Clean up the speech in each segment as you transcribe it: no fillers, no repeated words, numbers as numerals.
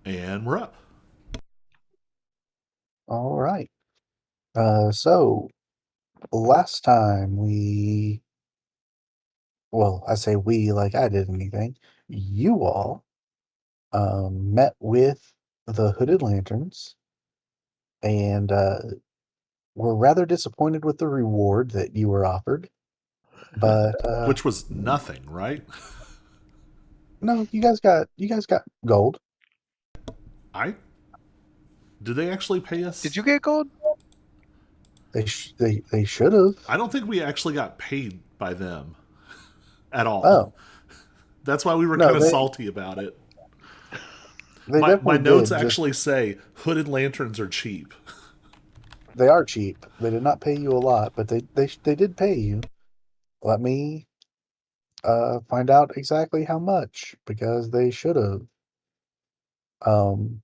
And we're up. All right. So last time I say we like I did anything. You all met with the Hooded Lanterns and were rather disappointed with the reward that you were offered. But Which was nothing, right? no, you guys got gold. I Did they actually pay Did us? you get gold? They should have. I don't think we actually got paid by them at all. Oh That's why we were kind no, of they salty about it. they My definitely notes did. Just actually say hooded lanterns are cheap. they are cheap. They did not pay you a lot, but they did pay you. Let me find out exactly how much because they should have. Um,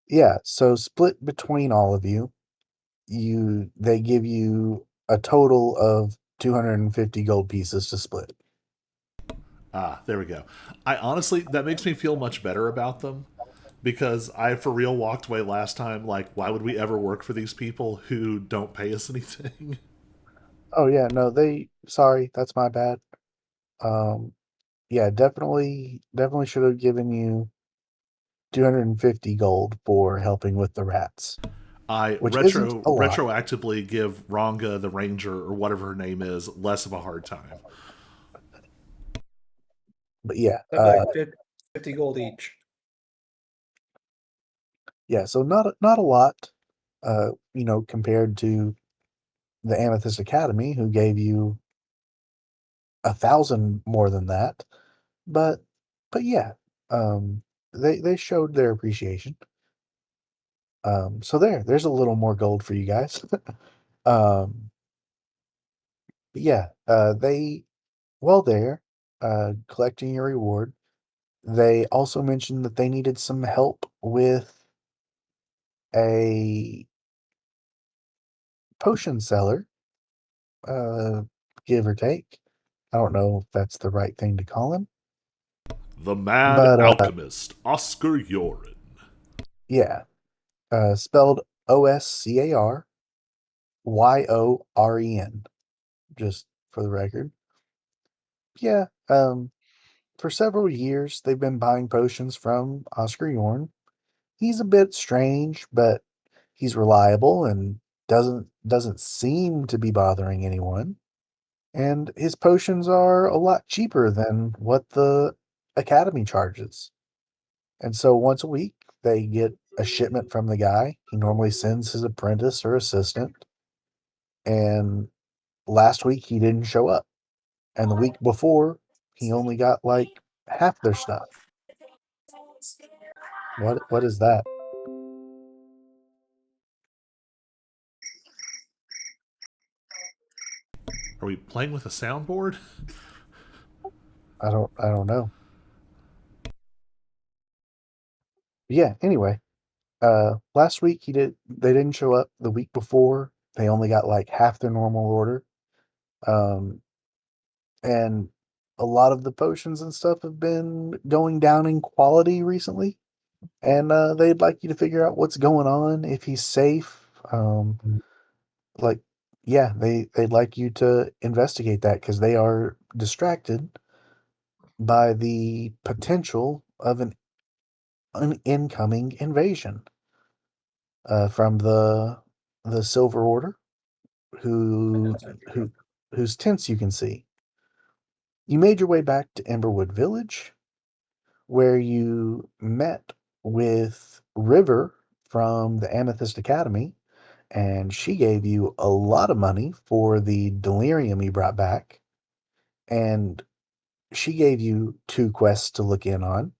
yeah, so split between all of you, they give you a total of 250 gold pieces to split. Ah, there we go. I honestly, that makes me feel much better about them because I for real walked away last time like, why would we ever work for these people who don't pay us anything? Oh yeah, no, sorry, that's my bad. Um, yeah, definitely should have given you 250 gold for helping with the rats, I which isn't a lot, retroactively give Ranga the ranger or whatever her name is less of a hard time. but yeah, That'd be like 50 gold each. yeah, so not a lot, compared to the Amethyst Academy, who gave you 1,000 more than that. But yeah, um, they showed their appreciation. So there's a little more gold for you guys. um, but yeah, they while there, collecting your reward, they also mentioned that they needed some help with a potion seller, uh, give or take. I don't know if that's the right thing to call him, The Mad but Alchemist, Oscar Yorin. yeah, spelled Oscaryoren, just for the record. Yeah, for several years they've been buying potions from Oscar Yorn. He's a bit strange, but he's reliable and doesn't seem to be bothering anyone. And his potions are a lot cheaper than what the academy charges. And so once a week they get a shipment from the guy. He normally sends his apprentice or assistant. And last week he didn't show up. And the week before he only got like half their stuff. What is that? Are we playing with a soundboard? I don't know. Yeah, anyway, last week they didn't show up. The week before, they only got like half their normal order. Um and a lot of the potions and stuff have been going down in quality recently. And they'd like you to figure out what's going on, if he's safe. Like yeah, they'd like you to investigate that because they are distracted by the potential of an incoming invasion from the Silver Order, who who whose tents you can see. You made your way back to Emberwood Village, where you met with River from the Amethyst Academy, and she gave you a lot of money for the delirium you brought back, and she gave you two quests to look in on.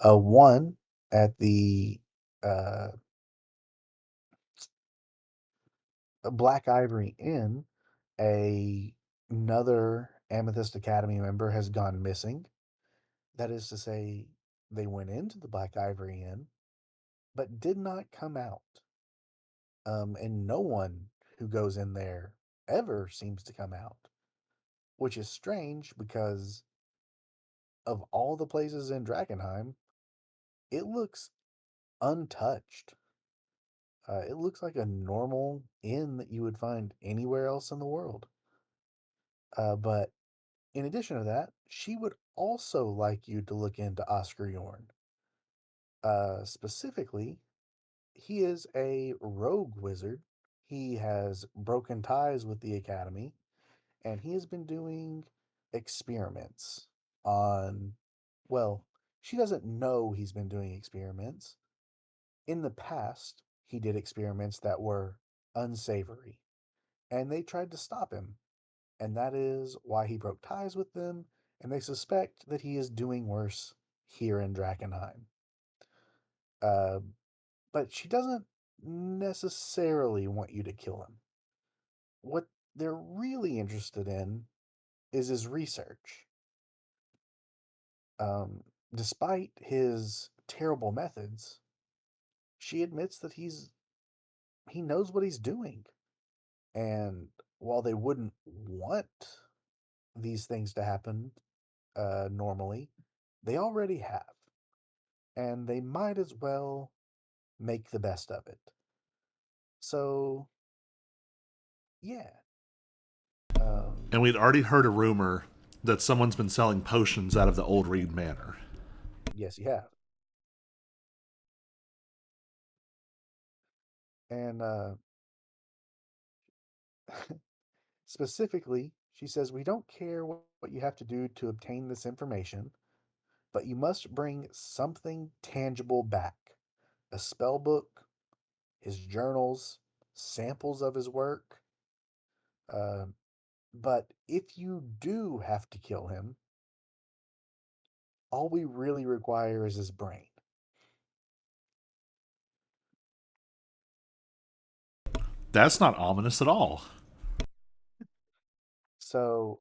One at the uh, Black Ivory Inn, another Amethyst Academy member has gone missing. That is to say, they went into the Black Ivory Inn, but did not come out. And no one who goes in there ever seems to come out, which is strange because of all the places in Drakkenheim, it looks untouched. It looks like a normal inn that you would find anywhere else in the world. But in addition to that, she would also like you to look into Oscar Yorn. Specifically, he is a rogue wizard. He has broken ties with the Academy, and he has been doing experiments on. Well, she doesn't know he's been doing experiments. In the past, he did experiments that were unsavory, and they tried to stop him, and that is why he broke ties with them, and they suspect that he is doing worse here in Drakkenheim. Uh, but she doesn't necessarily want you to kill him. What they're really interested in is his research. Despite his terrible methods, she admits that he knows what he's doing. And while they wouldn't want these things to happen normally, they already have, and they might as well make the best of it. So yeah, um, And we'd already heard a rumor that someone's been selling potions out of the old Reed Manor. yes, you have. And specifically, she says, we don't care what you have to do to obtain this information, but you must bring something tangible back: a spell book, his journals, samples of his work. Uh, but if you do have to kill him, all we really require is his brain. That's not ominous at all. So,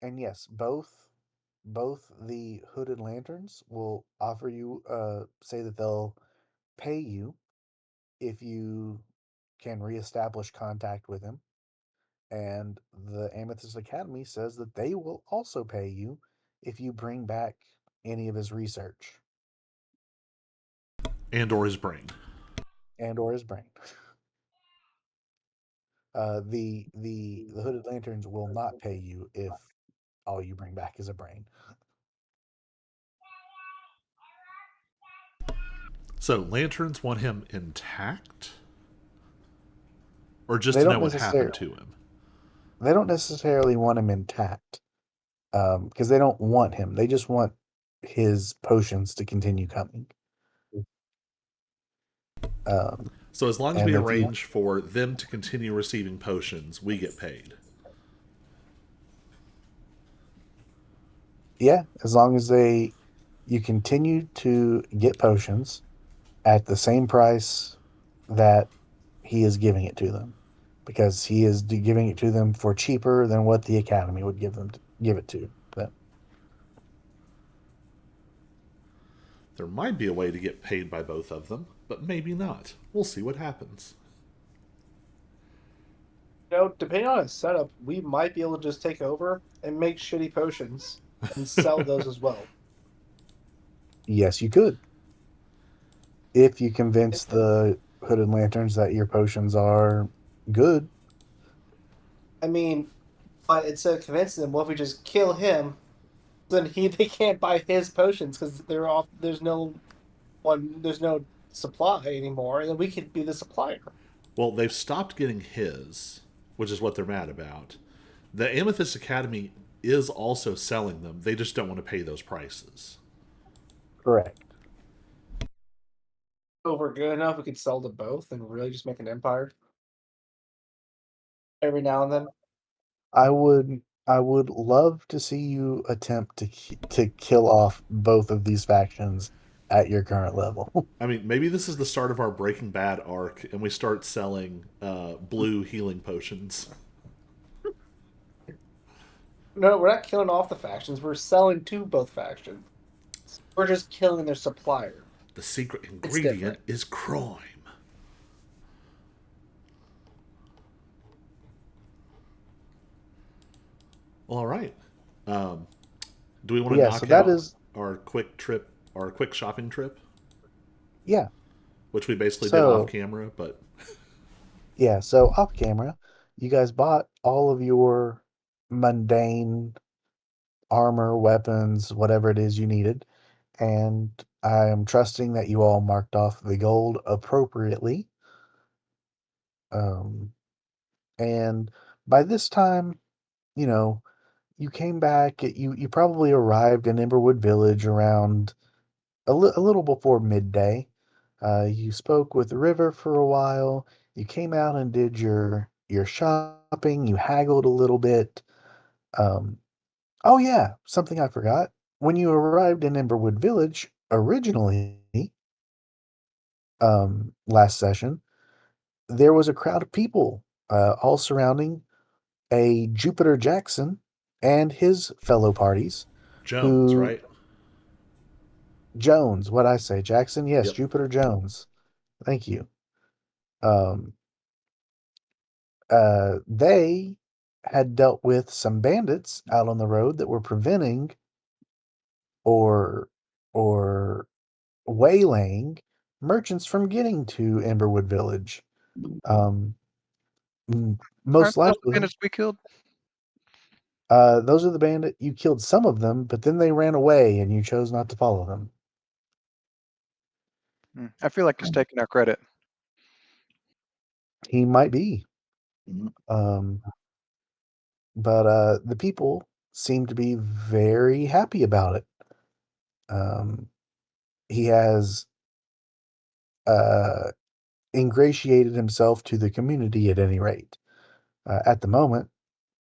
and yes, both the Hooded Lanterns will offer you, say that they'll pay you if you can reestablish contact with him. And the Amethyst Academy says that they will also pay you if you bring back any of his research And or his brain. and or his brain. The Hooded Lanterns will not pay you if all you bring back is a brain. So lanterns want him intact? Or just They to don't know what happened necessarily to him? they don't necessarily want him intact, because they don't want him. They just want his potions to continue coming. Um, So as long as we and if you arrange for them to continue receiving potions, we get paid. Yeah, as long as they you continue to get potions at the same price that he is giving it to them, because he is giving it to them for cheaper than what the academy would give it to them. There might be a way to get paid by both of them, but maybe not. We'll see what happens. Depending on his setup, we might be able to just take over and make shitty potions and sell those as well. Yes, you could, if you convince the Hooded Lanterns that your potions are good. I mean, but instead of convincing them, what if we just kill him? Then they can't buy his potions because they're off. There's no supply anymore, and then we could be the supplier. Well, they've stopped getting his, which is what they're mad about. The Amethyst Academy is also selling them. They just don't want to pay those prices. Correct. If we're good enough, we could sell to both and really just make an empire every now and then. I would love to see you attempt to kill off both of these factions at your current level. I mean, maybe this is the start of our Breaking Bad arc, and we start selling blue healing potions. No, we're not killing off the factions. We're selling to both factions. We're just killing their supplier. The secret It's ingredient different. is crime. Well, all right. Do we want But to yeah, so knock that out is our quick trip, our quick shopping trip? Yeah. which we basically did off So, camera. But yeah, so off camera, you guys bought all of your mundane armor, weapons, whatever it is you needed, and I am trusting that you all marked off the gold appropriately. Um, and by this time, you know, you came back. You probably arrived in Emberwood Village around a little before midday. You spoke with the river for a while. You came out and did your shopping. You haggled a little bit. Um, oh yeah, something I forgot. When you arrived in Emberwood Village originally, last session, there was a crowd of people, all surrounding a Jupiter Jackson and his fellow parties, Jones, who right? Jones, what I say, Jackson? Yes, Yep. Jupiter Jones. Thank you. Um, they had dealt with some bandits out on the road that were preventing or or waylaying merchants from getting to Emberwood Village. Um, Aren't most those the likely, bandits we killed? those are the bandit. You killed some of them, but then they ran away, and you chose not to follow them. I feel like he's taking our credit. He might be. Um, but the people seem to be very happy about it. Um, he has uh, ingratiated himself to the community at any rate. At the moment,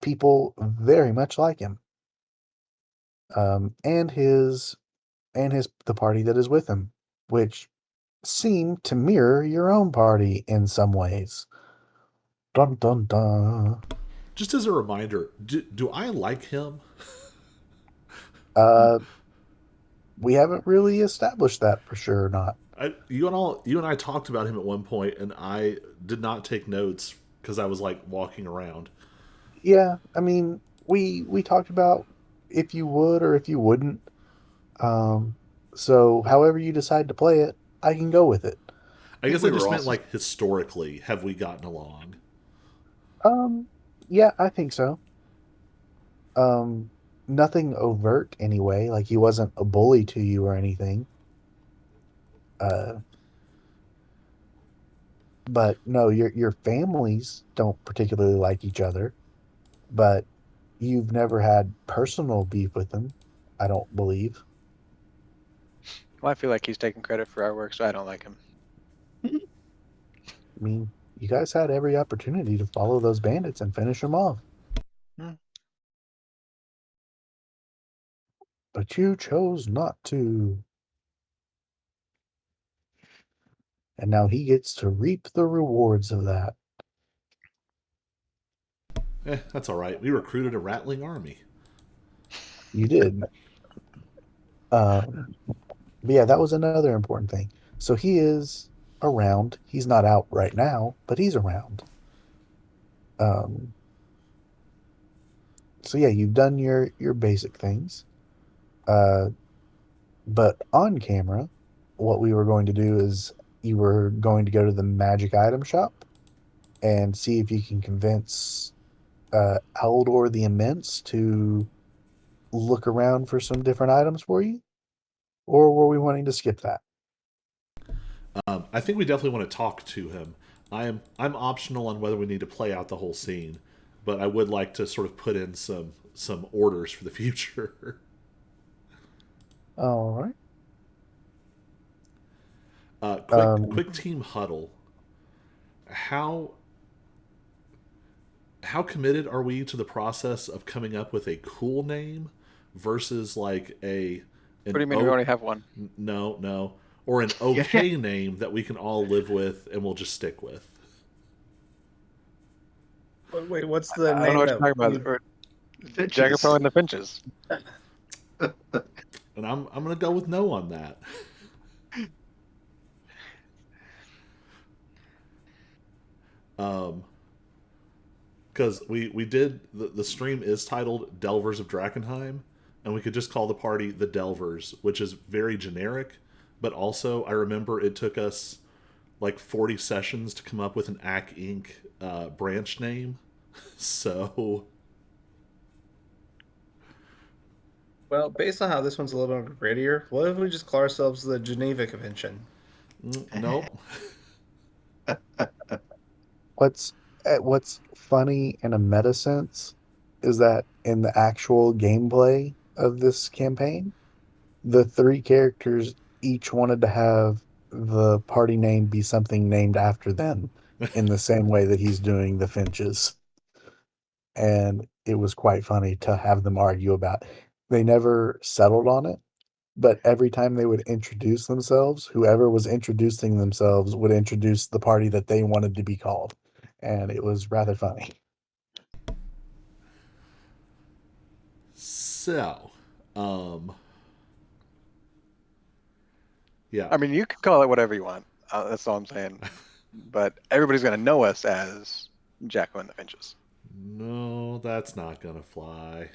people very much like him, and his the party that is with him, which seem to mirror your own party in some ways. Dun dun dun. Just as a reminder, do I like him? Uh, we haven't really established that for sure or not. You and I talked about him at one point, and I did not take notes because I was like walking around. Yeah, I mean, we talked about if you would or if you wouldn't. Um, so however you decide to play it, I can go with it. I I think guess I we were just meant also like historically, have we gotten along? Um, yeah, I think so. Um, nothing overt anyway, like he wasn't a bully to you or anything. Uh, but no, your families don't particularly like each other, but you've never had personal beef with them, I don't believe. well, I feel like he's taking credit for our work, so I don't like him. I mean, you guys had every opportunity to follow those bandits and finish them off, Hmm. but you chose not to. And now he gets to reap the rewards of that. That's all right. We recruited a rattling army. You did. Um, but yeah, that was another important thing. So he is around. He's not out right now, but he's around. Um, so yeah, you've done your basic things. Uh, but on camera, what we were going to do is you were going to go to the magic item shop and see if you can convince Haldor the Immense to look around for some different items for you, or were we wanting to skip that? I think we definitely want to talk to him. I'm optional on whether we need to play out the whole scene, but I would like to sort of put in some orders for the future. All right. Um, Quick team huddle. How how committed are we to the process of coming up with a cool name versus like a What do an you mean we already have one? no, or an Yeah. okay name that we can all live with and we'll just stick with? Wait, what's the I don't know name what that you're talking about. you? Or Finches. Jaggerpo and the Finches. And I'm gonna go with no on that. Um, because we did the stream is titled Delvers of Drakkenheim, and we could just call the party the Delvers, which is very generic, but also I remember it took us like 40 sessions to come up with an AC Inc. Branch name. So, Well, based on how this one's a little bit grittier, what if we just call ourselves the Geneva Convention? nope. What's funny in a meta sense is that in the actual gameplay of this campaign, the three characters each wanted to have the party name be something named after them in the same way that he's doing the Finches. And it was quite funny to have them argue about. They never settled on it, but every time they would introduce themselves, whoever was introducing themselves would introduce the party that they wanted to be called. And it was rather funny. So, um, yeah. I mean, you can call it whatever you want. That's all I'm saying. But everybody's gonna know us as Jacko and the Finches. No, that's not gonna fly.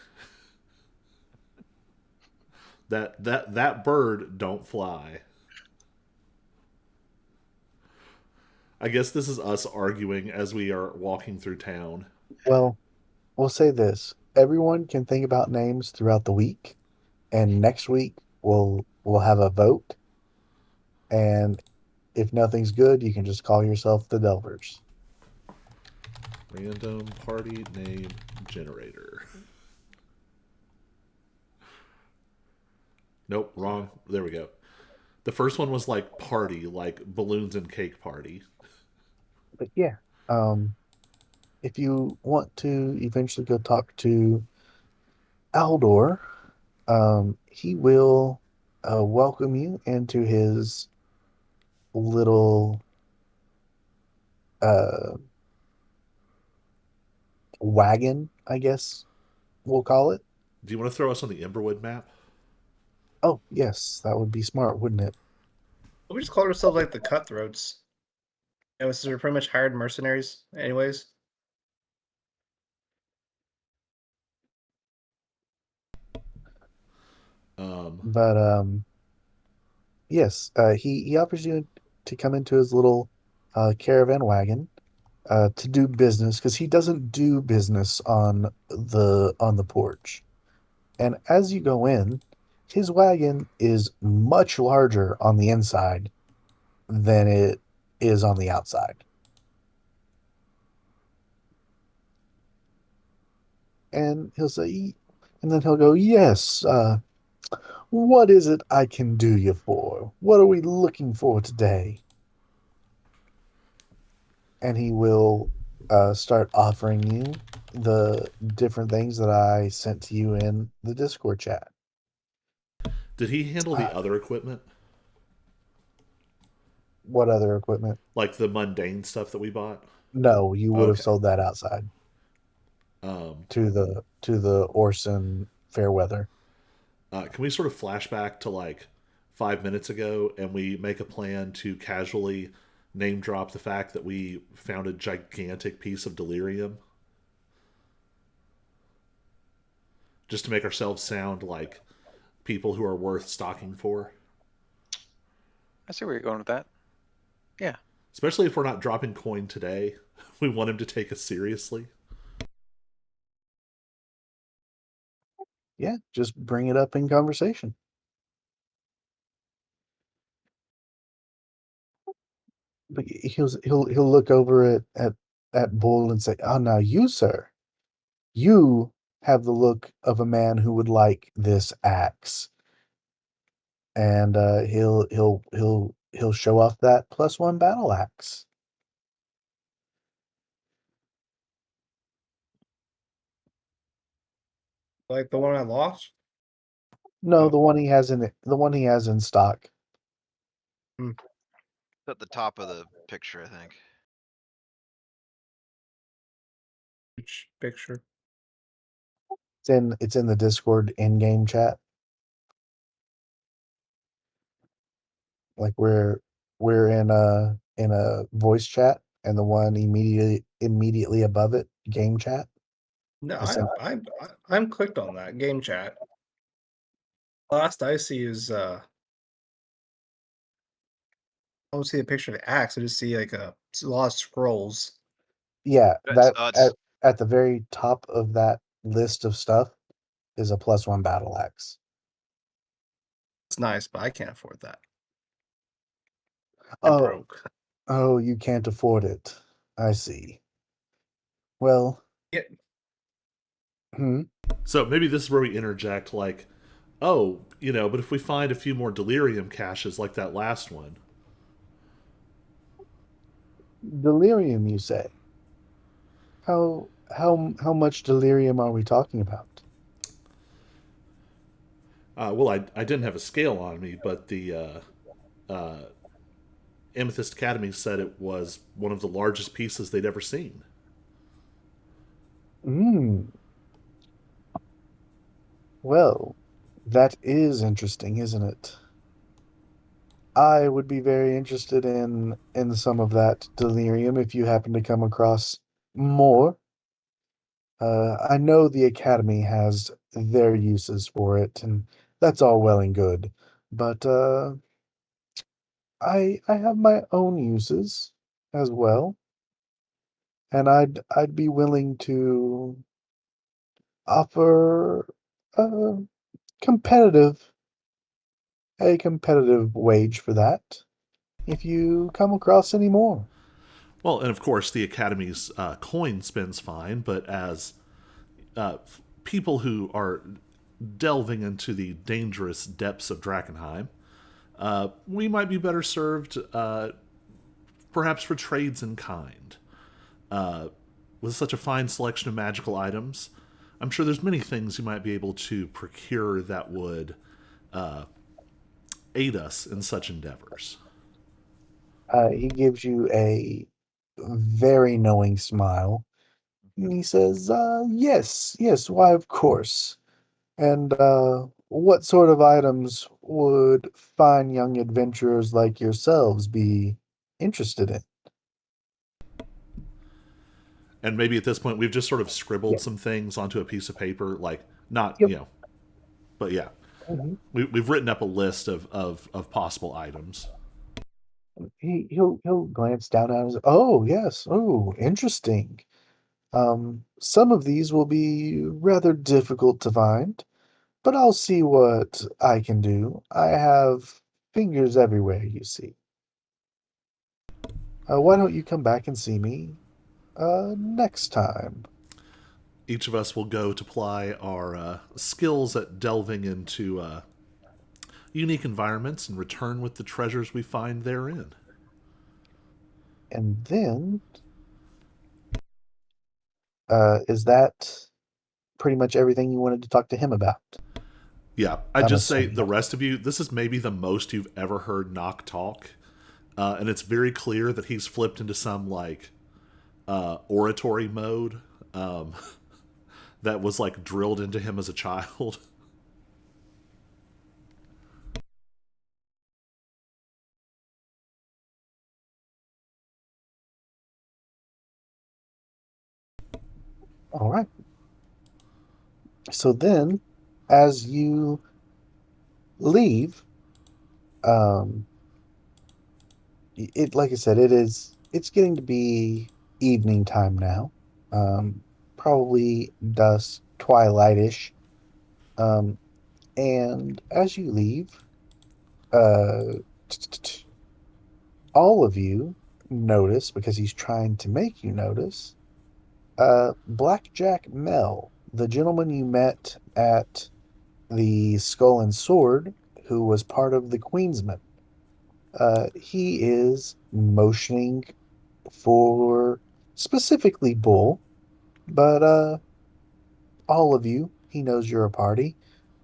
That bird don't fly. I guess this is us arguing as we are walking through town. Well, we'll say this. Everyone can think about names throughout the week, and next week we'll have a vote, and if nothing's good, you can just call yourself the Delvers. Random party name generator. Nope, wrong. There we go. The first one was like party, like balloons and cake party. But yeah, um, if you want to eventually go talk to Aldor, he will welcome you into his little uh, wagon, I guess we'll call it. Do you want to throw us on the Emberwood map? Oh, yes, that would be smart, wouldn't it? We just call ourselves like the Cutthroats. And this is pretty much hired mercenaries, anyways. Um, But yes, he offers you to come into his little caravan wagon to do business because he doesn't do business on the porch. And as you go in, his wagon is much larger on the inside than it is on the outside. And he'll say, and then he'll go, "Yes, what is it I can do you for? What are we looking for today?" And he will start offering you the different things that I sent to you in the Discord chat. did he handle Uh, the other equipment? what other equipment? Like the mundane stuff that we bought? No, you would have Okay. sold that outside Um, to the Orson Fairweather. can we sort of flashback to like 5 minutes ago and we make a plan to casually name drop the fact that we found a gigantic piece of delirium just to make ourselves sound like people who are worth stalking for? I see where you're going with that. Yeah. Especially if we're not dropping coin today. We want him to take us seriously. Yeah, just bring it up in conversation. But he'll look over at Bull and say, "Oh, now you, sir, you have the look of a man who would like this axe." And he'll show off that +1 battle axe. Like the one I lost. No, Oh, the one he has in stock. At the top of the picture, I think. Which picture? It's in the Discord in-game chat. Like we're in a voice chat and the one immediately above it, game chat. No, I sent I'm clicked on that game chat. Last I see is I don't see a picture of the axe. I just see like a lot of scrolls. Yeah, That's that nuts. at the very top of that list of stuff is a +1 battle axe. It's nice, but I can't afford that. I'm Oh, broke. oh, you can't afford it. I see. Well, Yeah, hmm, So maybe this is where we interject, like, oh, but if we find a few more delirium caches like that last one, delirium, you say? How much delirium are we talking about? well, I didn't have a scale on me, but the uh, Amethyst Academy said it was one of the largest pieces they'd ever seen. Hmm. Well, that is interesting, isn't it? I would be very interested in some of that delirium if you happen to come across more. I know the Academy has their uses for it, and that's all well and good. But I have my own uses as well, and I'd be willing to offer a competitive a competitive wage for that if you come across any more. Well, and of course, the Academy's coin spins fine, but as people who are delving into the dangerous depths of Drakkenheim, we might be better served, perhaps for trades in kind. With such a fine selection of magical items, I'm sure there's many things you might be able to procure that would aid us in such endeavors. He gives you a very knowing smile, and he says, yes, yes, why, of course. And what sort of items would fine young adventurers like yourselves be interested in? And maybe at this point, we've just sort of Yeah. scribbled some things onto a piece of paper, like, not, Yep. but yeah. Mhm. We've written up a list of possible items. He'll glance down at us. Oh, yes. Oh, interesting. Some of these will be rather difficult to find, but I'll see what I can do. I have fingers everywhere, you see. Why don't you come back and see me next time? Each of us will go to ply our skills at delving into unique environments and return with the treasures we find therein. And then, is that pretty much everything you wanted to talk to him about? Yeah, I'd I'm just say assuming. the rest of you, this is maybe the most you've ever heard Nock talk. And it's very clear that he's flipped into some, like, oratory mode um, that was, like, drilled into him as a child. All right. So then, as you leave, um, like I said, it's getting to be evening time now. Um, Probably dusk, twilightish. Um, and as you leave, uh, all of you notice because he's trying to make you notice. Blackjack Mel, the gentleman you met at the Skull and Sword, who was part of the Queensmen. He is motioning for specifically Bull, but all of you, he knows you're a party,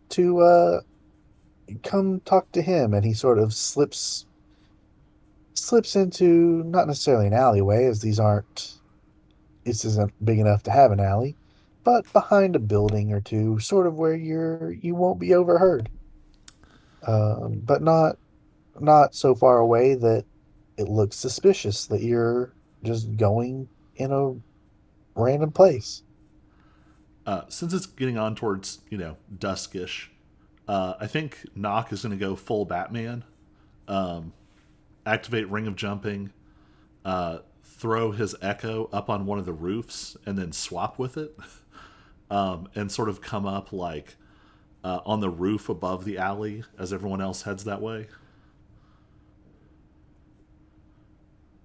to come talk to him, and he sort of slips into not necessarily an alleyway, as this isn't big enough to have an alley, but behind a building or two, sort of where you won't be overheard. But not so far away that it looks suspicious that you're just going in a random place. Since it's getting on towards, duskish, I think Nock is going to go full Batman. activate Ring of Jumping, throw his Echo up on one of the roofs, and then swap with it, and sort of come up like on the roof above the alley as everyone else heads that way.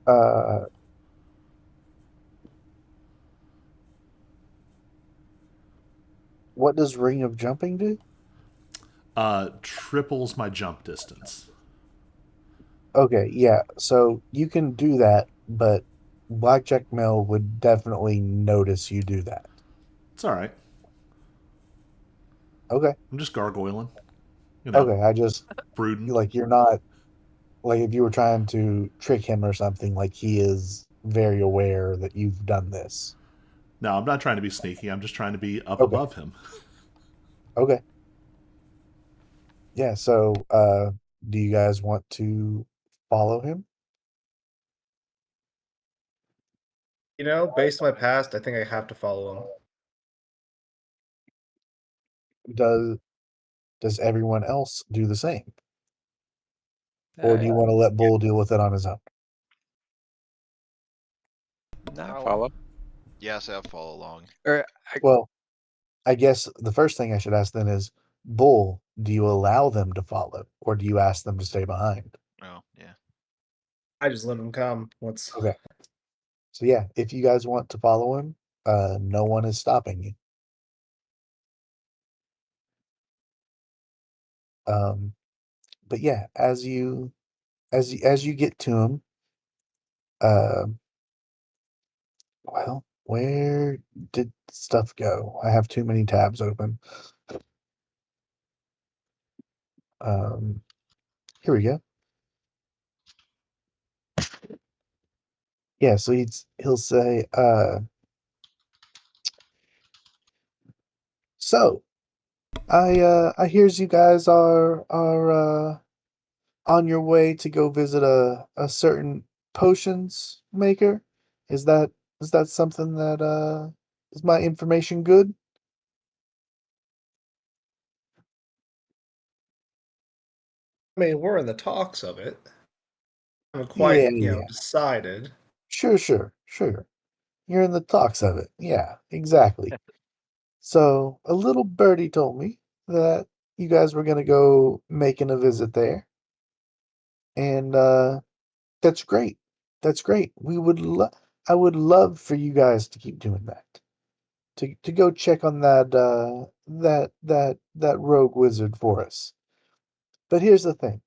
Uh, what does Ring of Jumping do? Triples my jump distance. Okay, yeah. So you can do that, but Blackjack Mel would definitely notice you do that. It's all right. Okay. I'm just gargoyling, Okay. I just brooding. like you're not like if you were trying to trick him or something, like he is very aware that you've done this. No, I'm not trying to be sneaky. I'm just trying to be up Okay. above him. Okay. Yeah, so do you guys want to follow him? Based on my past, I think I have to follow him. Does does everyone else do the same? Or do you want to let Bull deal with it on his own? Not follow. Yeah, so I'll follow along. Or Well, I guess the first thing I should ask then is, Bull, do you allow them to follow, or do you ask them to stay behind? Oh, yeah. I just let him come. What's Okay. So yeah, if you guys want to follow him, no one is stopping you. Um, but yeah, as you get to him, uh, well, where did stuff go? I have too many tabs open. Um, here we go. Yeah, so he'll say, so I hears you guys are on your way to go visit a certain potions maker. Is that is that something that is my information good? I mean, we're in the talks of it. I haven't quite, Yeah, yeah. decided. Sure. You're in the talks of it. Yeah, exactly. So a little birdie told me that you guys were gonna go making a visit there, and that's great. That's great. I would love for you guys to keep doing that. To go check on that rogue wizard for us. But here's the thing.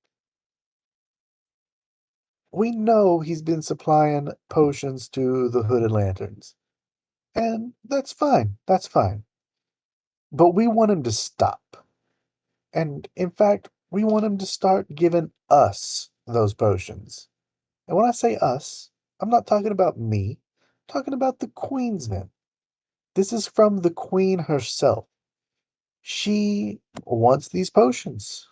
We know he's been supplying potions to the Hooded Lanterns. And that's fine. That's fine. But we want him to stop. And in fact, we want him to start giving us those potions. And when I say us, I'm not talking about me. I'm talking about the Queensmen. This is from the Queen herself. She wants these potions.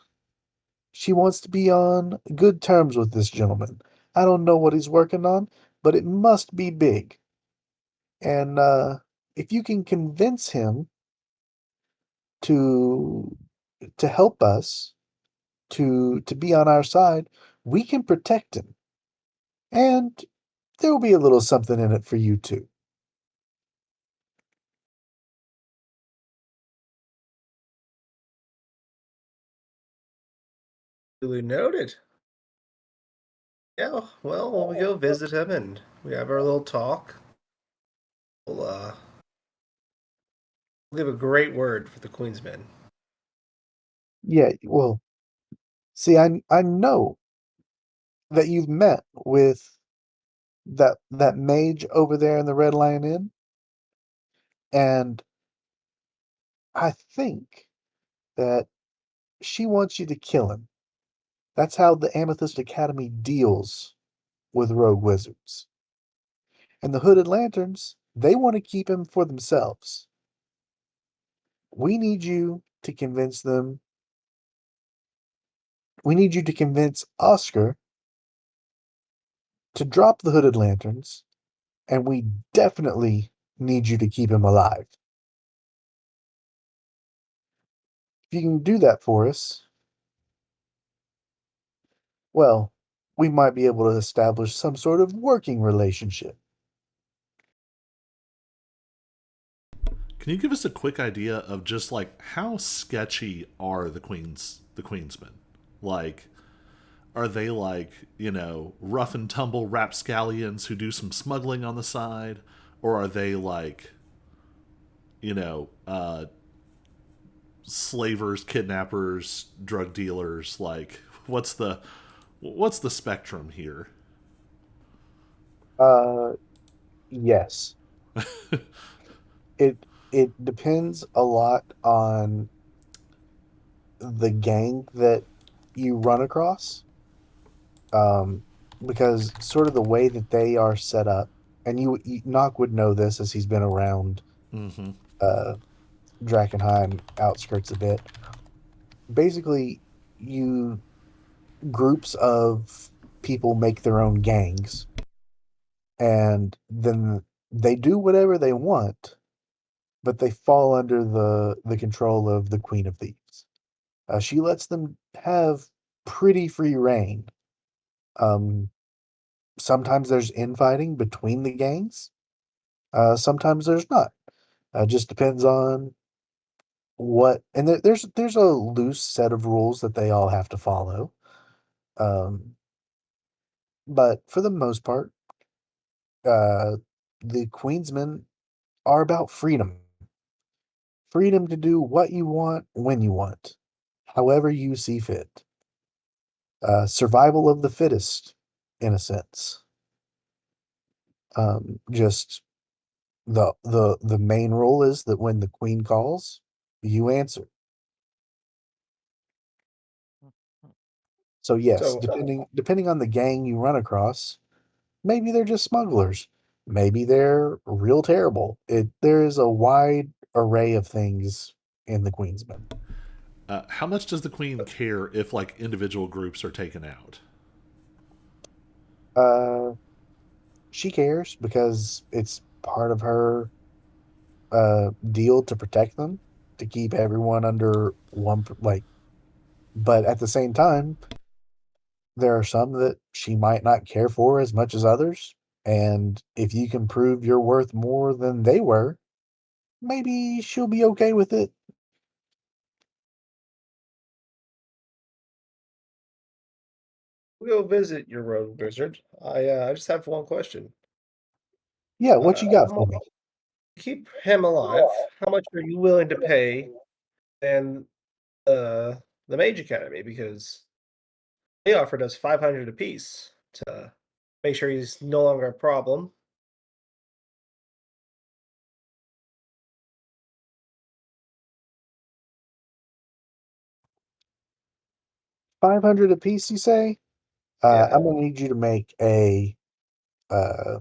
She wants to be on good terms with this gentleman. I don't know what he's working on, but it must be big. And if you can convince him to help us, to be on our side, we can protect him. And there will be a little something in it for you too. Duly noted. Yeah, well, when we go visit him and we have our little talk, we'll give a great word for the Queensmen. Yeah, well, see, I know that you've met with that mage over there in the Red Lion Inn, and I think that she wants you to kill him. That's how the Amethyst Academy deals with rogue wizards. And the Hooded Lanterns, they want to keep him for themselves. We need you to convince them. We need you to convince Oscar to drop the Hooded Lanterns, and we definitely need you to keep him alive. If you can do that for us, well, we might be able to establish some sort of working relationship. Can you give us a quick idea of just like how sketchy are the Queensmen? Like, are they like, rough and tumble rapscallions who do some smuggling on the side? Or are they like, you know, uh, slavers, kidnappers, drug dealers? Like, what's the spectrum here? Uh, yes. It depends a lot on the gang that you run across. Um, because sort of the way that they are set up, and Knock would know this as he's been around Mm-hmm. uh Drakkenheim outskirts a bit. Basically, you groups of people make their own gangs, and then they do whatever they want, but they fall under the control of the Queen of Thieves. She lets them have pretty free reign. Um, Sometimes there's infighting between the gangs. Sometimes there's not. Just depends on what. And there's a loose set of rules that they all have to follow. Um, but for the most part, uh, the Queensmen are about freedom. Freedom to do what you want when you want, however you see fit. Survival of the fittest, in a sense. Just the main rule is that when the queen calls, you answer. So yes, So depending on the gang you run across, maybe they're just smugglers. Maybe they're real terrible. There is a wide array of things in the Queensman. How much does the queen care if like individual groups are taken out? Uh, she cares because it's part of her deal to protect them, to keep everyone under one like. But at the same time, there are some that she might not care for as much as others. And if you can prove you're worth more than they were, maybe she'll be okay with it. we'll go visit your road wizard. I just have one question. Yeah, what you got How for much me? to keep him alive? How much are you willing to pay? And the Mage Academy, because they offered us 500 apiece to make sure he's no longer a problem. 500 apiece, you say? Yeah, I'm gonna need you to make a uh,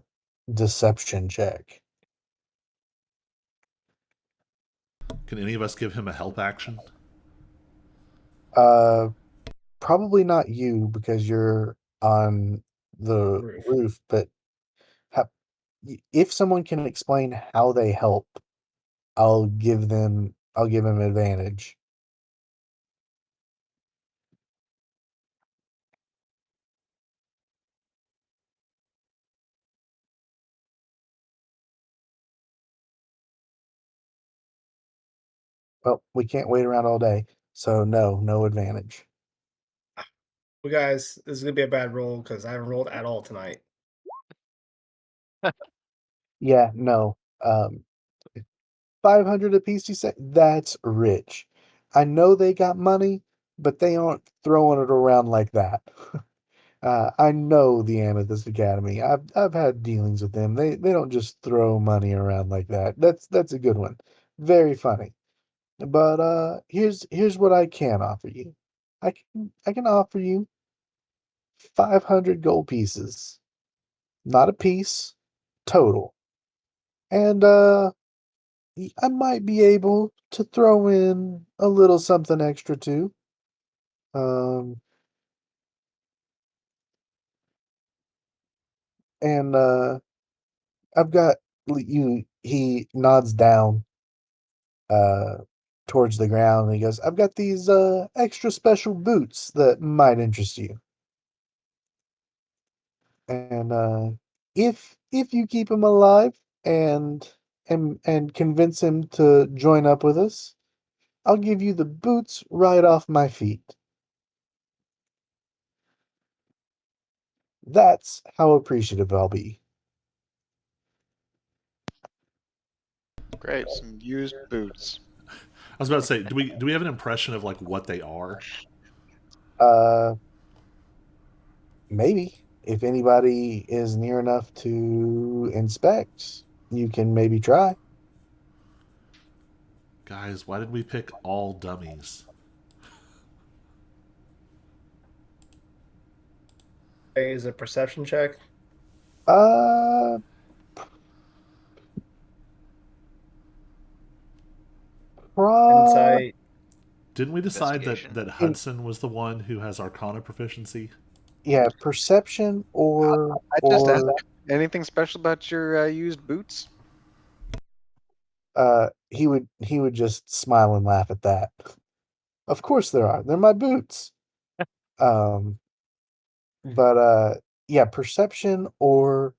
deception check. Can any of us give him a help action? Uh, Probably not you because you're on the the roof. roof, but ha- if someone can explain how they help, I'll give them advantage. Well, we can't wait around all day, so no advantage. Well, guys, this is gonna be a bad roll because I haven't rolled at all tonight. Yeah, no. 500 apiece, you say? That's rich. I know they got money, but they aren't throwing it around like that. I know the Amethyst Academy. I've had dealings with them. They don't just throw money around like that. That's a good one. Very funny. But here's what I can offer you. I can offer you 500 gold pieces. Not a piece, total. And I might be able to throw in a little something extra too. Um, and I've got you. He nods down uh towards the ground and he goes, "I've got these extra special boots that might interest you." And if you keep him alive and convince him to join up with us, I'll give you the boots right off my feet. That's how appreciative I'll be. Great, some used boots. I was about to say, do we have an impression of like what they are? Uh, maybe if anybody is near enough to inspect, you can maybe try. Guys, why did we pick all dummies? Okay, is a perception check. Uh, pro Insight. Didn't we decide that Investigation. in Hudson was the one who has Arcana proficiency? yeah, perception I just asked, or anything special about your used boots? he would just smile and laugh at that. Of course there are. They're my boots. Um, but yeah, perception or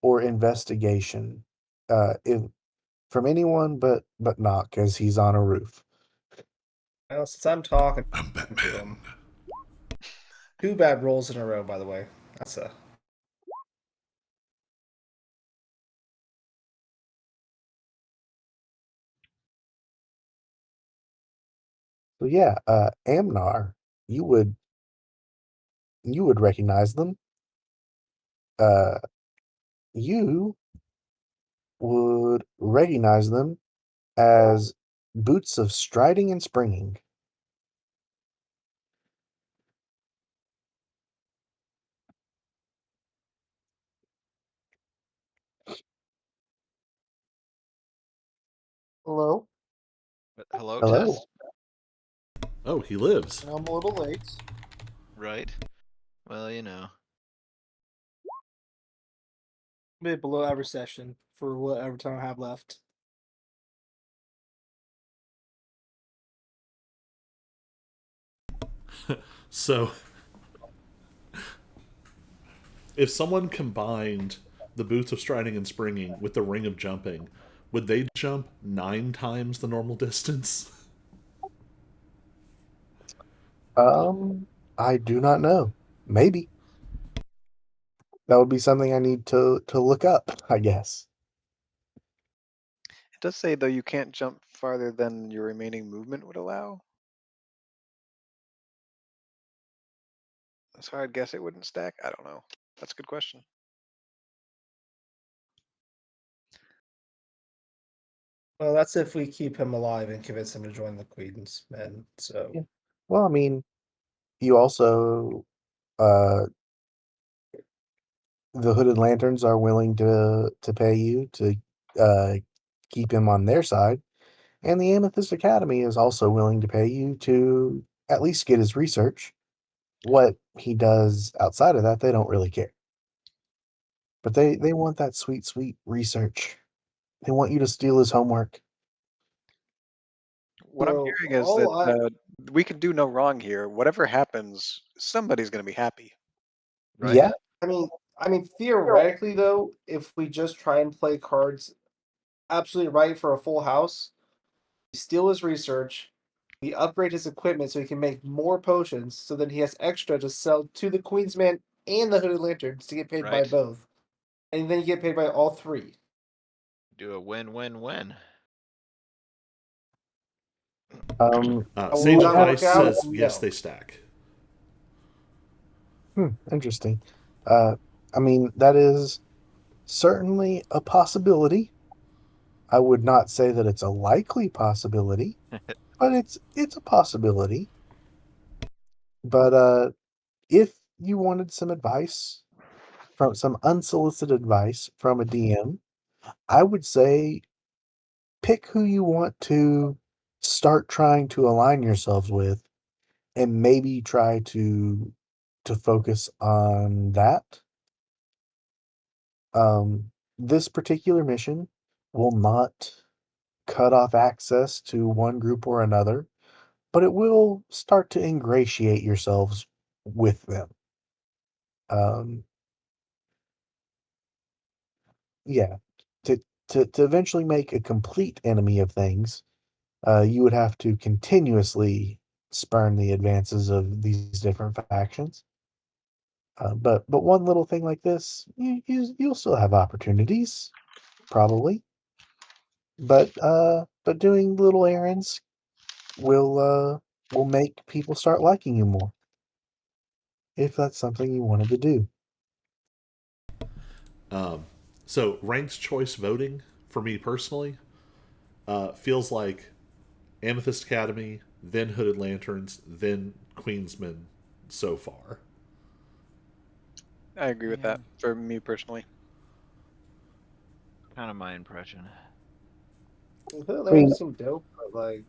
investigation. If from anyone but not because he's on a roof. Well, since I'm talking I'm to Batman. him, 2 bad rolls in a row. By the way, that's a So yeah, Amnar, you would recognize them. Uh, you would recognize them as boots of striding and springing. hello. But hello, Hello. Tess? Oh, he lives. I'm a little late. Right. Well, you know. Bit below average session for whatever time I have left. So, if someone combined the boots of striding and springing with the ring of jumping, would they jump 9 times the normal distance? I do not know. Maybe that would be something I need to look up, I guess. It does say though you can't jump farther than your remaining movement would allow. So I'd guess it wouldn't stack. I don't know. That's a good question. Well, that's if we keep him alive and convince him to join the Queen's men. So Yeah. Well, I mean, you also uh the Hooded Lanterns are willing to pay you to uh keep him on their side, and the Amethyst Academy is also willing to pay you to at least get his research. What he does outside of that, they don't really care. But they want that sweet research. They want you to steal his homework. What I'm So hearing is that all I we could do no wrong here. Whatever happens, somebody's going to be happy. Right. Yeah. I mean theoretically though, if we just try and play cards absolutely right for a full house, we steal his research, we upgrade his equipment so he can make more potions, so then he has extra to sell to the Queen's Man and the Hooded Lanterns to get paid by Right. both. And then you get paid by all 3. Do a win-win-win. Will You Sage would that have Advice work out? says yes, No. they stack. interesting. Uh, I mean, that is certainly a possibility. I would not say that it's a likely possibility, but it's a possibility. But if you wanted some advice from some unsolicited advice from a DM, I would say pick who you want to start trying to align yourselves with and maybe try to focus on that. This particular mission will not cut off access to one group or another, but it will start to ingratiate yourselves with them. Um, yeah, to to eventually make a complete enemy of things, you would have to continuously spurn the advances of these different factions. But one little thing like this, you'll still have opportunities, probably. But doing little errands will make people start liking you more if that's something you wanted to do. So ranked choice voting for me personally feels like Amethyst Academy, then Hooded Lanterns, then Queensmen so far. I agree with Yeah, that for me personally. kind of my impression. The Hood I mean, Lanterns seem dope, but like,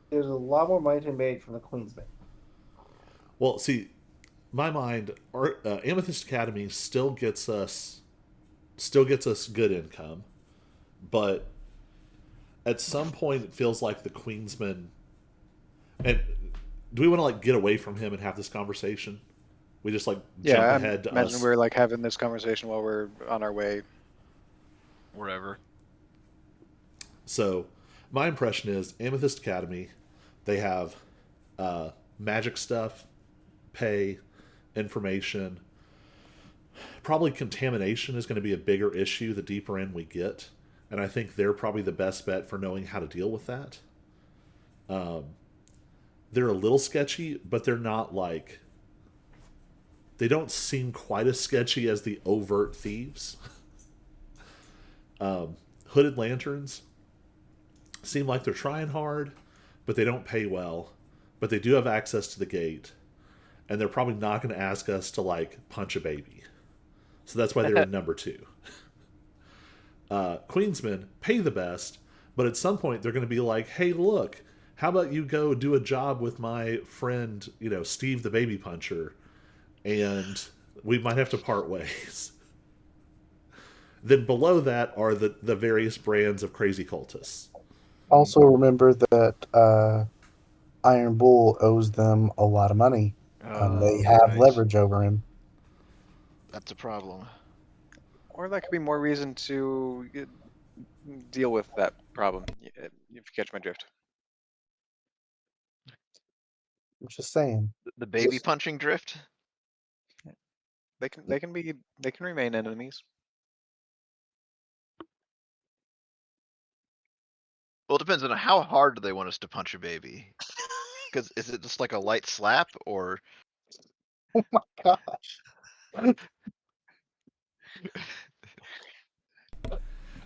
there's a lot more money to be made from the Queensman. Well, see, my mind, Amethyst Academy still gets us good income, but at some point it feels like the Queensman. And do we want to like get away from him and have this conversation? We just like Yeah, jump I ahead to imagine us. we're like having this conversation while we're on our way. Wherever. So, my impression is Amethyst Academy, they have magic stuff, pay, information. Probably contamination is going to be a bigger issue the deeper in we get. And I think they're probably the best bet for knowing how to deal with that. They're a little sketchy, but they're not like. They don't seem quite as sketchy as the overt thieves. Hooded Lanterns seem like they're trying hard, but they don't pay well. But they do have access to the gate, and they're probably not going to ask us to like punch a baby. So that's why they're in number two. Queensmen pay the best, but at some point they're going to be like, "Hey, look, how about you go do a job with my friend, Steve the Baby Puncher, and we might have to part ways." Then below that are the various brands of crazy cultists. also remember that Iron Bull owes them a lot of money. They Oh, have right. leverage over him. That's a problem. Or that could be more reason to deal with that problem, if you catch my drift. I'm just saying. The baby Just punching drift? They can remain enemies. Well, it depends on how hard do they want us to punch a baby. Because is it just like a light slap or oh my gosh.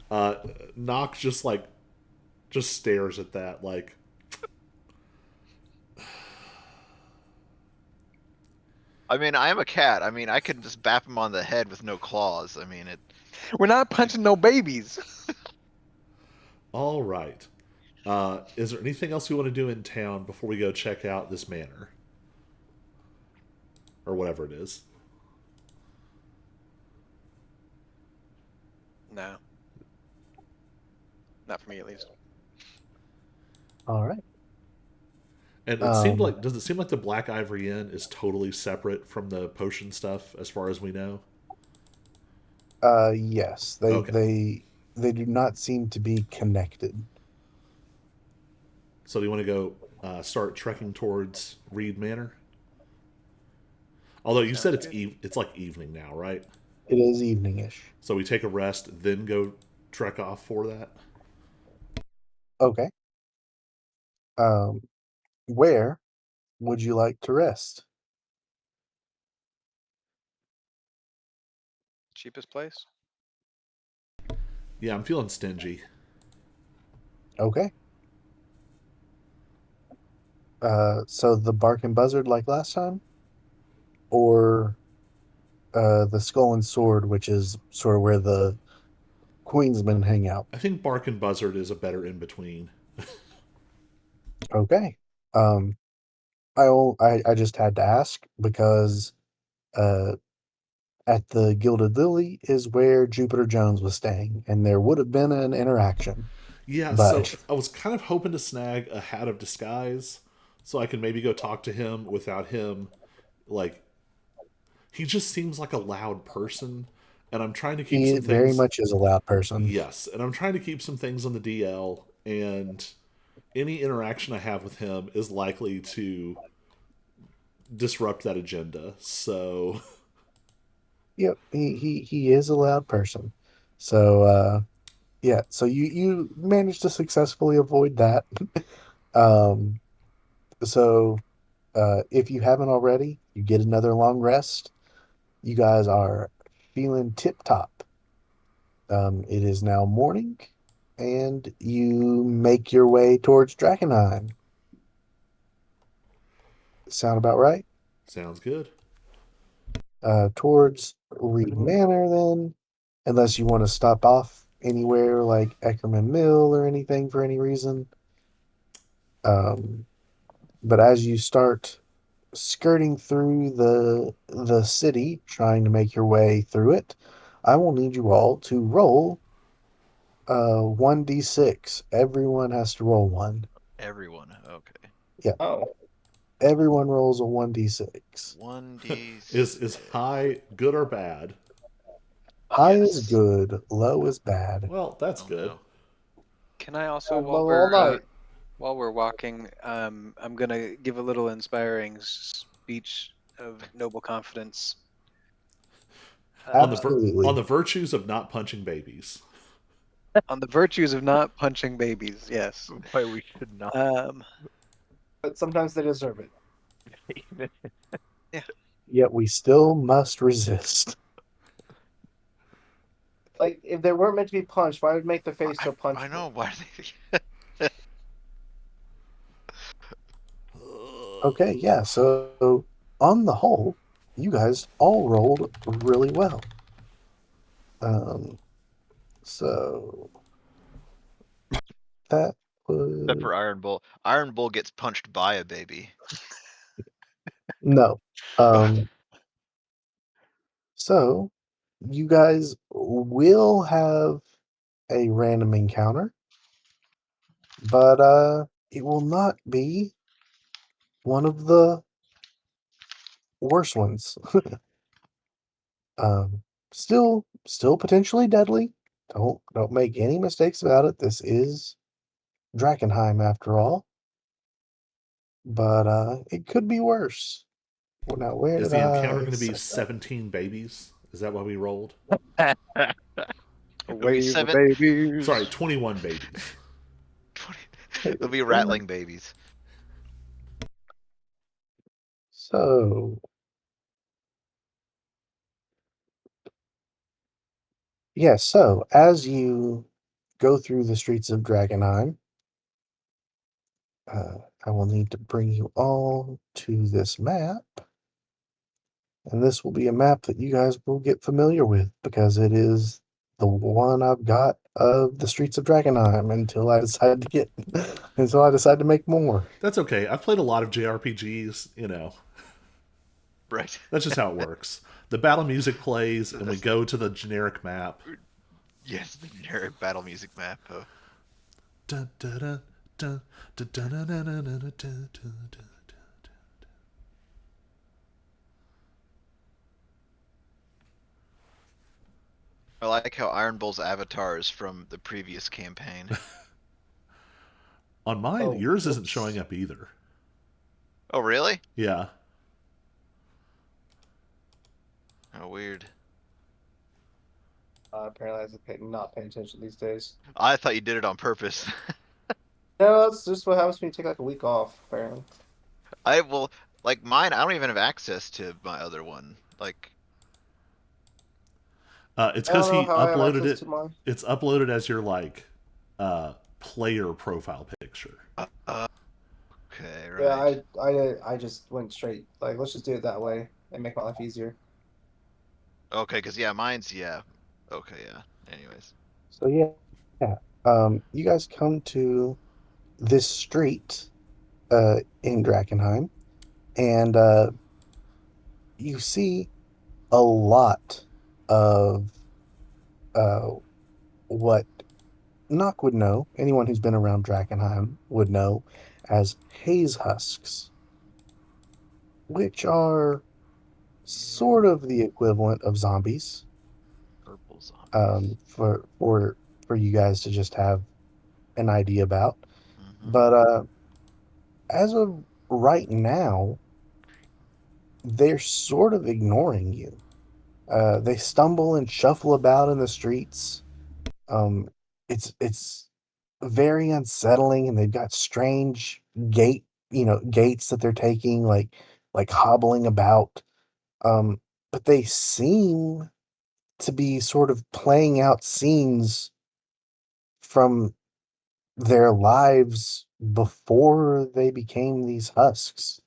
Uh, Nock just stares at that like, I mean, I am a cat. I mean, I could just bap him on the head with no claws. I mean, it. We're not punching no babies. all right. Is there anything else we want to do in town before we go check out this manor or whatever it is? No, not for me at least. All right. And it seemed Um, like does it seem like the Black Ivory Inn is totally separate from the potion stuff as far as we know? yes, Okay. they do not seem to be connected. So do you want to go start trekking towards Reed Manor? Although you said Sounds good. it's like evening now, right? It is eveningish. So we take a rest, then go trek off for that. Okay. Um, where would you like to rest? Cheapest place? Yeah, I'm feeling stingy. Okay. So the Bark and Buzzard like last time, or the Skull and Sword, which is sort of where the Queensmen hang out. I think Bark and Buzzard is a better in between. Okay. Um, I just had to ask because uh, at the Gilded Lily is where Jupiter Jones was staying, and there would have been an interaction. Yeah, so But I was kind of hoping to snag a hat of disguise so I can maybe go talk to him without him like he just seems like a loud person and I'm trying to keep He some very things. much is a loud person. Yes, and I'm trying to keep some things on the DL, and any interaction I have with him is likely to disrupt that agenda. So, Yep, he is a loud person. So yeah, so you managed to successfully avoid that. Um, so if you haven't already, you get another long rest. You guys are feeling tip top. It is now morning, and you make your way towards Drakkenheim. Sound about right? sounds good. Towards Reed Manor, then, unless you want to stop off anywhere like Eckerman Mill or anything for any reason. Um, but as you start skirting through the city, trying to make your way through it, I will need you all to roll 1d6. Everyone has to roll one. Everyone. Okay. Yeah, Oh, everyone rolls a 1d6. 1d6. Is high good or bad? High is Yes. good, low is bad. Well, that's Oh good. no. Can I also, I'm low all night. while we're walking, I'm gonna give a little inspiring speech of noble confidence. On Uh, on Absolutely. the virtues of not punching babies. on the virtues of not punching babies. Yes. Why we should not Um, But sometimes they deserve it. even. Yet we still must resist. Like if they weren't meant to be punched, why would make the face so I punchable? know. Why do they? Okay, yeah, so on the whole, you guys all rolled really well. Um, so that Except was for Iron Bull. Iron Bull gets punched by a baby. no. So you guys will have a random encounter, but it will not be one of the worst ones. Um, still potentially deadly. Don't make any mistakes about it. This is Drakkenheim after all, but it could be worse. Well, now where Is did the encounter I going to be set that? 17 babies? Is that what we rolled? a It'll be wave of seven. Sorry, babies. 21 babies. 20, it'll be rattling babies. So yes, so as you go through the streets of Dragonheim, I will need to bring you all to this map. And this will be a map that you guys will get familiar with because it is the one I've got of the streets of Dragonheim until I decide to get until I decide to make more. That's okay. I've played a lot of JRPGs, Right. That's just how it works. The battle music plays, So and we that's go to the generic map. yes, the generic battle music map. Dun, dun, dun, dun, dun, dun, dun, dun, dun, dun, dun, dun, dun. I like how Iron Bull's avatar is from the previous campaign. On mine, Oh, yours isn't showing whoops. up either. Oh really? Yeah. Oh weird. Apparently, I was not paying attention these days. I thought you did it on purpose. No, that's just what happens when you take like a week off. Apparently. I will like mine. I don't even have access to my other one. Like It's I don't because know he how I have uploaded access it. to mine. It's uploaded as your player profile picture. okay, Yeah, right. I just went straight. Like, let's just do it that way and make my life easier. Okay, because yeah, mine's yeah. Okay, yeah. Anyways, So yeah. You guys come to this street in Drakkenheim, and you see a lot of uh what Nock would know, anyone who's been around Drakkenheim would know as haze husks, which are sort of the equivalent of zombies. Little zombies. for you guys to just have an idea about. Hmm. But as of right now, they're sort of ignoring you. They stumble and shuffle about in the streets. Um, it's very unsettling, and they've got strange gates that they're taking, like hobbling about. Um, but they seem to be sort of playing out scenes from their lives before they became these husks.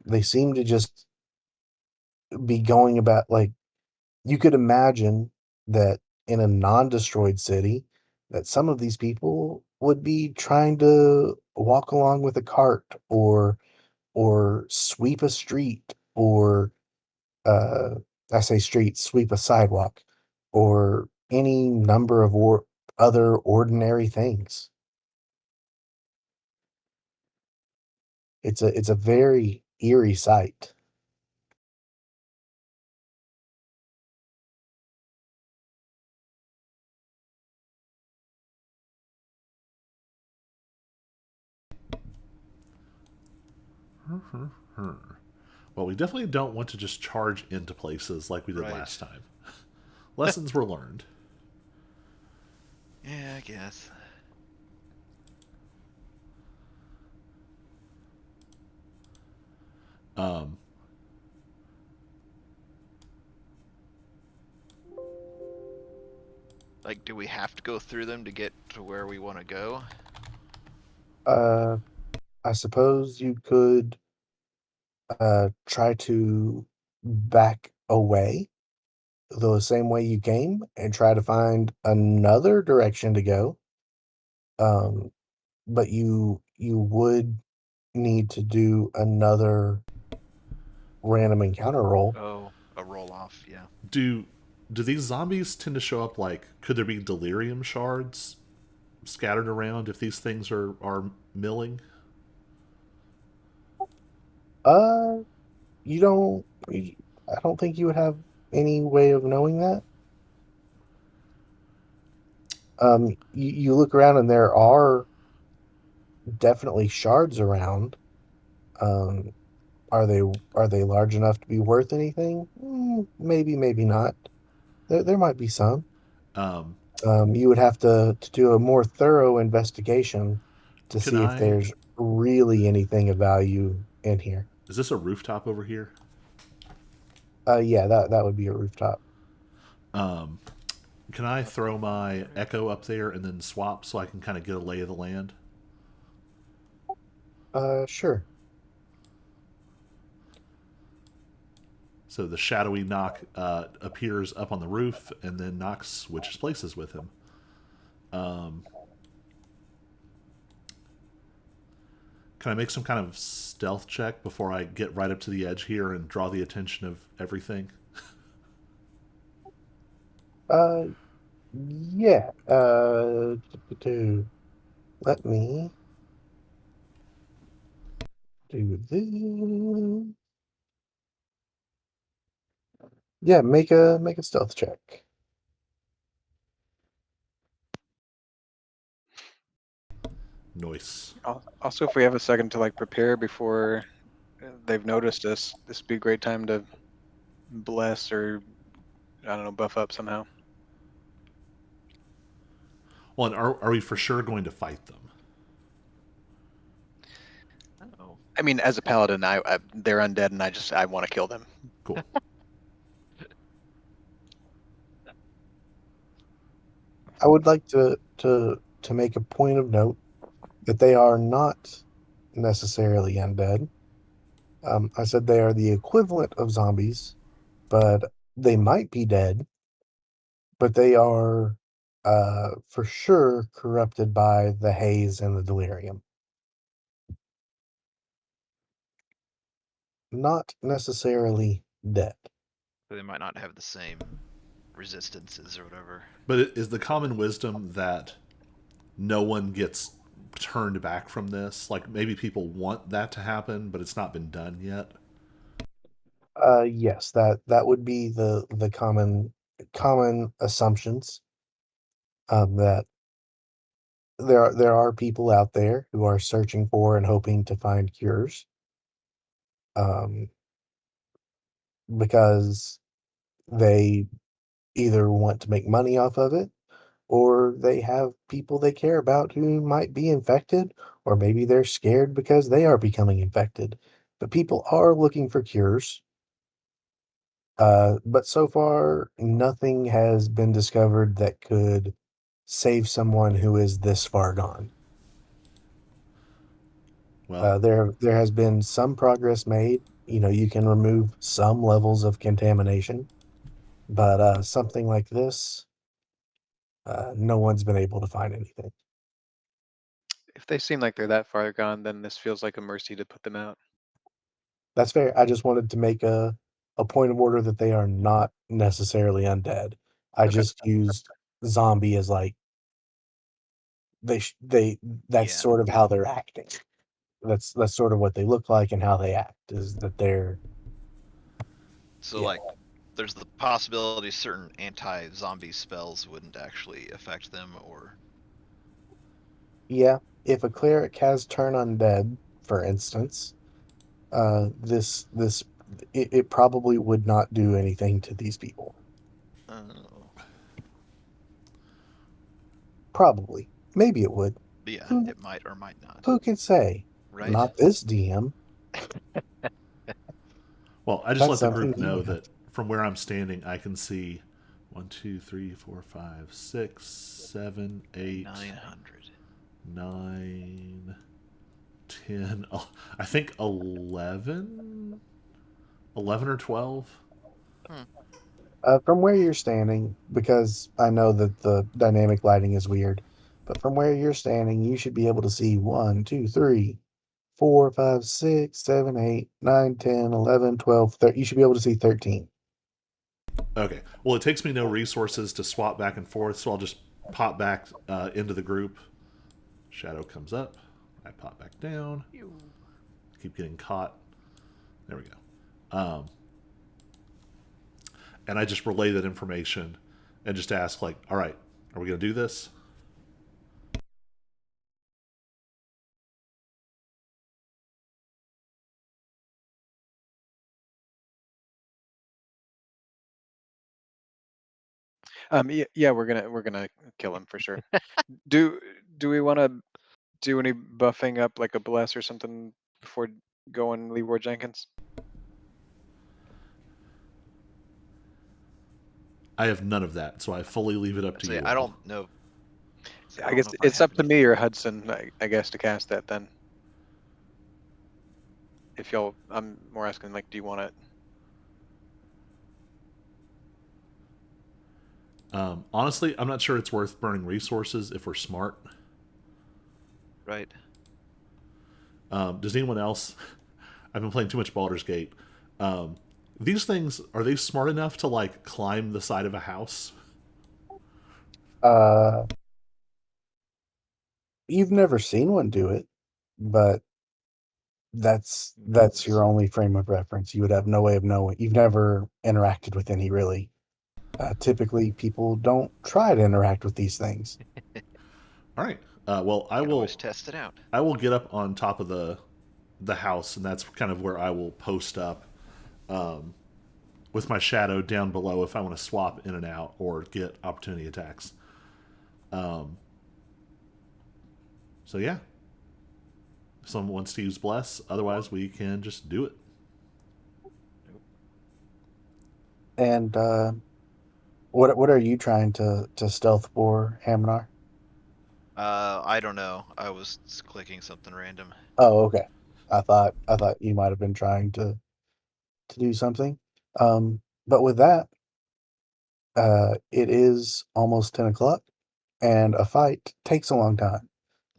They seem to just be going about like you could imagine that in a non-destroyed city that some of these people would be trying to walk along with a cart or sweep a street or uh I say street, sweep a sidewalk or any number of other ordinary things. It's a very eerie sight. Well, we definitely don't want to just charge into places like we did Right. last time. Lessons were learned. Yeah, I guess. Um, Like, do we have to go through them to get to where we want to go? Uh, I suppose you could try to back away the same way you came and try to find another direction to go. Um, but you would need to do another random encounter roll. Oh, a roll off, yeah. do do these zombies tend to show up like? Could there be delirium shards scattered around if these things are milling? Uh, you don't. I don't think you would have any way of knowing that. You look around and there are definitely shards around. Um, are they large enough to be worth anything? Maybe, maybe not. There might be some. Um, You would have to do a more thorough investigation to can see if I? there's really anything of value in here. Is this a rooftop over here? Yeah, that would be a rooftop. Um, can I throw my echo up there and then swap so I can kind of get a lay of the land? Sure. So the shadowy knock appears up on the roof, and then Knox switches places with him. Um, can I make some kind of stealth check before I get right up to the edge here and draw the attention of everything? Uh, yeah. Let me do this. Yeah, make a stealth check. Noise. Also, if we have a second to like prepare before they've noticed us, this would be a great time to bless or I don't know, buff up somehow. Well, and are we for sure going to fight them? Oh. I mean, as a paladin, they're undead, and I want to kill them. Cool. I would like to make a point of note that they are not necessarily undead. I said they are the equivalent of zombies, but they might be dead, but they are for sure corrupted by the haze and the delirium. Not necessarily dead. So they might not have the same resistances or whatever. But it is the common wisdom that no one gets turned back from this? Like maybe people want that to happen, but it's not been done yet. Yes, that would be the common assumptions. That there are people out there who are searching for and hoping to find cures. Um, because they either want to make money off of it, or they have people they care about who might be infected, or maybe they're scared because they are becoming infected. But people are looking for cures. But so far, nothing has been discovered that could save someone who is this far gone. Well, There has been some progress made. You know, you can remove some levels of contamination, but something like this, no one's been able to find anything. If they seem like they're that far gone, then this feels like a mercy to put them out. That's fair. I just wanted to make a point of order that they are not necessarily undead. I Okay. just used zombie as like they that's Yeah. sort of how they're acting. That's sort of what they look like and how they act is that they're So yeah. like, there's the possibility certain anti-zombie spells wouldn't actually affect them, or Yeah, if a cleric has turn undead, for instance, this it probably would not do anything to these people. oh, Probably. Maybe it would. yeah, Who it might or might not. who can say? Right? Not this DM. well, I just That's let the something group he know would have that to. from where I'm standing, I can see 8, 900. 9, 10. I think 11, 11 or 12. Hmm. From where you're standing, because I know that the dynamic lighting is weird, but from where you're standing, you should be able to see 1, 2, 3, 4, 5, 6, 7, 8, 9, 10, 11, 12, 13. You should be able to see 13. Okay. Well, it takes me no resources to swap back and forth, so I'll just pop back into the group. Shadow comes up. I pop back down. Pew. Keep getting caught. There we go. And I just relay that information and just ask, like, all right, are we going to do this? Yeah, we're gonna kill him for sure. Do do we want to do any buffing up like a bless or something before going Leroy Jenkins? I have none of that, so I fully leave it up I'd to say you I all. don't know. Say I I don't guess know if I it's have up to me or anything. Hudson, I guess, to cast that then. If y'all, I'm more asking like, do you want it? Honestly, I'm not sure it's worth burning resources if we're smart. Right? Does anyone else? I've been playing too much Baldur's Gate. Um, these things, are they smart enough to like climb the side of a house? Uh, you've never seen one do it, but that's your only frame of reference. You would have no way of knowing. You've never interacted with any really. Typically, people don't try to interact with these things. All right. Well, You can always test it out. I will get up on top of the house, and that's kind of where I will post up with my shadow down below if I want to swap in and out or get opportunity attacks. So yeah, if someone wants to use bless, otherwise we can just do it. Nope. And what are you trying to stealth for, Haminar? I don't know. I was clicking something random. Oh, okay. I thought you might have been trying to do something. But with that, it is almost 10 o'clock, and a fight takes a long time.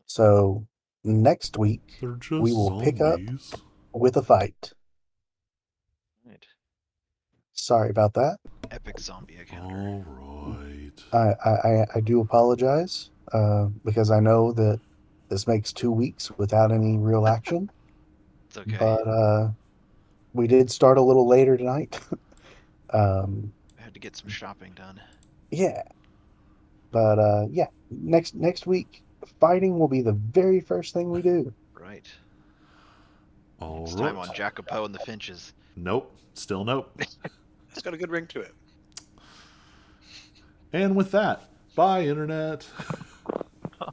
So next week They're we just will pick up zombies. with a fight. Right. Sorry about that. Epic zombie encounter. All right. I do apologize because I know that this makes 2 weeks without any real action. It's okay. But we did start a little later tonight. um, I had to get some shopping done. yeah, but yeah, next week, fighting will be the very first thing we do. Right. All It's time right. on Jacopo and the Finches. Nope. Still nope. It's got a good ring to it. And with that, bye, Internet.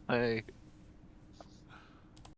I